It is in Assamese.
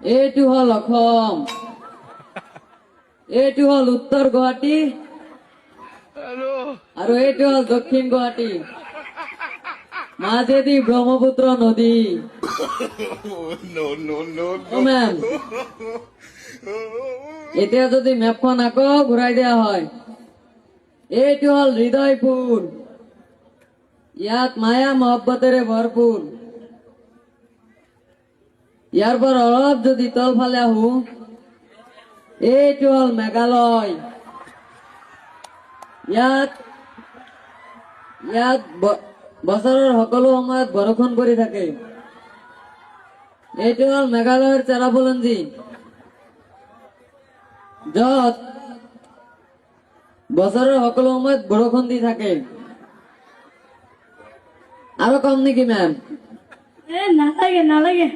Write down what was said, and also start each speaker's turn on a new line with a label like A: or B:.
A: এইটো হল অসম, এইটো হল উত্তৰ গুৱাহাটী আৰু এইটো হল দক্ষিণ গুৱাহাটী, মাজেদি ব্ৰহ্মপুত্ৰ নদী। অ মেম, এতিয়া যদি মেপখন আকৌ ঘূৰাই দিয়া হয়, এইটো হল হৃদয়পুৰ, ইয়াত মায়া মহব্বতেৰে ভৰপুৰ। ইয়াৰ পৰা অলপ যদি তলফালে আহো, এইটো হল মেঘালয়, ইয়াত বছৰৰ সকলো সময়ত বৰষুণ পৰি থাকে। এইটো হল মেঘালয়ৰ চেৰাপুঞ্জী, যত বছৰৰ সকলো সময়ত বৰষুণ দি থাকে। আৰু কম নেকি মেম?
B: নালাগে নালাগে।